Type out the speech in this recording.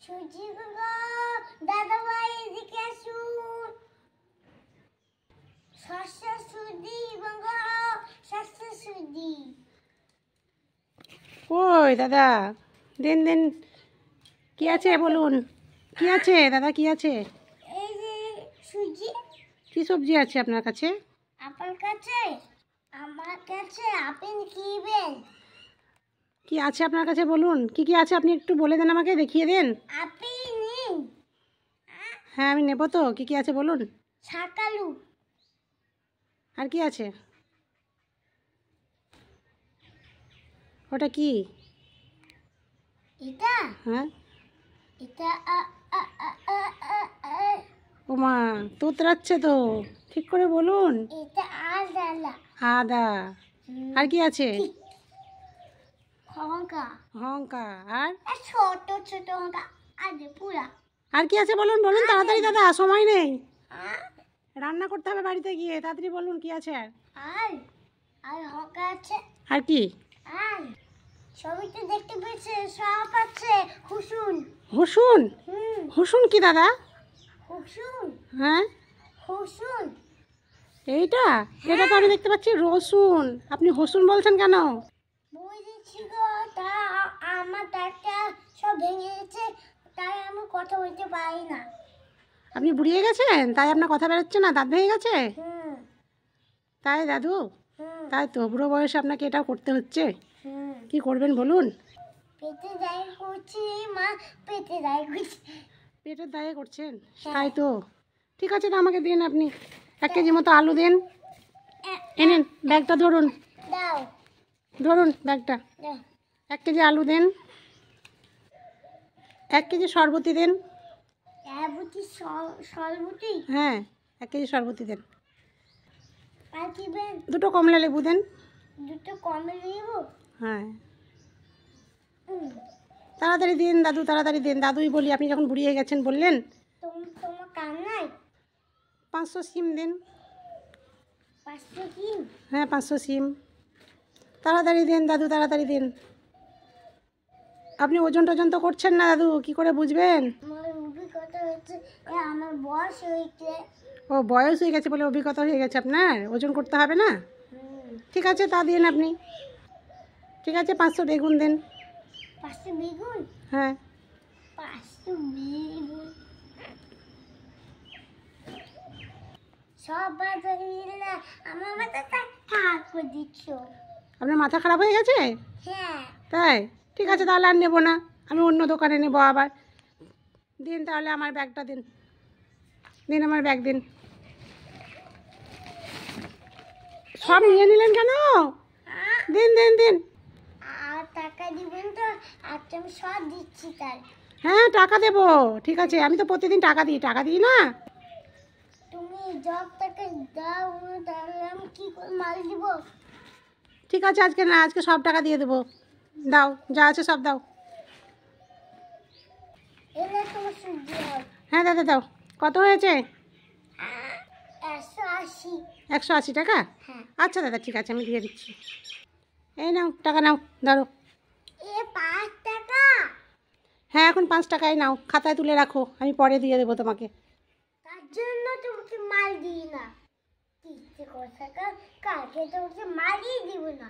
সুজি গো, দাদা ভাই এদিকে আসুন। শস্য সুজি গো, শস্য সুজি। ওই দাদা, দেন দেন, কি আছে বলুন? কি আছে দাদা, কি আছে? এই যে সুজি। কি সবজি আছে আপনার কাছে? আপনার কাছে? আমার কাছে আপনি কিবেন? কি আছে আপনার কাছে বলুন? কি কি আছে আপনি একটু বলে দেন, আমাকে দেখিয়ে দেন। আপনি নিন। হ্যাঁ, আমি নেব তো। কি কি আছে বলুন? শাকালু। আর কি আছে? ওটা কি? এটা হ্যাঁ, এটা ও মা, তোতরাচ্ছে তো, ঠিক করে বলুন। এটা আদালা। আদা। আর কি আছে? লঙ্কা। লঙ্কা। আর ছোট ছোট লঙ্কা। আরে পুরা। আর কি আছে বলুন, বলুন তাড়াতাড়ি দাদা, সময় নেই। আ- রান্না করতে হবে বাড়িতে গিয়ে, তাড়াতাড়ি বলুন কি আছে। আর আর আর লঙ্কা আছে। আর কি? আর ছবিতে দেখতে পেয়েছে সব আছে। হুসুন। রসুন? হুম। রসুন কি দাদা? হুসুন। হ্যাঁ, হুসুন। এইটা? এটা তো আমি দেখতে পাচ্ছি রসুন, আপনি রসুন বলছেন কেন? বুঝেছি গো, তা আমার দাঁতটা সব ভেঙে গেছে, তাই আমি কথা বলতে পারি না। আপনি বুড়িয়ে গেছেন তাই আপনার কথা বেরোচ্ছে না, দাঁত ভেঙে গেছে? হুম। তাই দাদু? হুম। তাই তো, বুড়ো বয়সে আপনাকে এটাও করতে হচ্ছে। হুম। কি করবেন বলুন? পেটে যাই করছি মা, পেটে যাই করছি। পেটের দায়ে করছেন? হ্যাঁ। তাই তো, ঠিক আছে, তো আমাকে দিন আপনি 1 কেজি মতো আলু দিন। এনেন ব্যাগটা, ধরুন দাও ধরুন ব্যাগটা। দাও। 1 কেজি আলু দেন, 1 কেজি সরবতি দেন। বুটি সলবুটি। হ্যাঁ, 1 কেজি সরবতি দেন। আর কি বেন? 2টো কমলা লেবু দেন। দুটো কমে নিব। হ্যাঁ, তাড়াতাড়ি দিন দাদু, তাড়াতাড়ি দিন। দাদুই বলি, আপনি যখন বুড়িয়ে গেছেন বললেন। তোমার কান নাই? 500 সিম দিন। 500 কিন। হ্যাঁ, 500 সিম। তাড়াতাড়ি দিন দাদু, তাড়াতাড়ি দিন। আপনি ওজন টোজন তো করছেন না দাদু, কি করে বুঝবেন? আমার অভিজ্ঞতা হয়েছে, আমার বয়স হয়েছে। ও, বয়স হয়ে গেছে বলে অভিজ্ঞতা হয়ে গেছে আপনার, ওজন করতে হবে না। ঠিক আছে, তা দিন আপনি। ঠিক আছে, 500 বেগুন দেন। 500 বেগুন। হ্যাঁ। 500 বেগুন সব বাজারে নিলে আমার মাথাটা খারাপ করে দিচ্ছ। আপনার মাথা খারাপ হয়ে গেছে? হ্যাঁ। তাই? ঠিক আছে, তাহলে আর নেবো না, আমি অন্য দোকানে নেবো আবার। দিন তাহলে আমার ব্যাগটা দিন, দিন আমার ব্যাগ দিন। সব নিয়ে নিলেন কেন? দিন দিন দিন। আর টাকা দিবেন তো? আচ্ছা, আমি সব দিচ্ছি তাই। হ্যাঁ, টাকা দেবো, ঠিক আছে, আমি তো প্রতিদিন টাকা দিই না। তুমি সব টাকা দাও, তাহলে আমি কি করে মাল দিব? ঠিক আছে, আজকে না, আজকে সব টাকা দিয়ে দেবো। দাও, যা আছে সব দাও। এলে তোমার সূর্য হয়। হ্যাঁ দাদা, দাও। কত হয়েছে? 180। 180 টাকা? হ্যাঁ। আচ্ছা দাদা, ঠিক আছে, আমি দিয়ে দিচ্ছি। এই নাও টাকা, নাও ধরো। 5 টাকা? হ্যাঁ, এখন 5 টাকাই নাও, খাতায় তুলে রাখো, আমি পরে দিয়ে দেবো তোমাকে। তার জন্য তোমাকে মাল দিই না। কি কথা, কালকে তোমাকে মালই দিব না।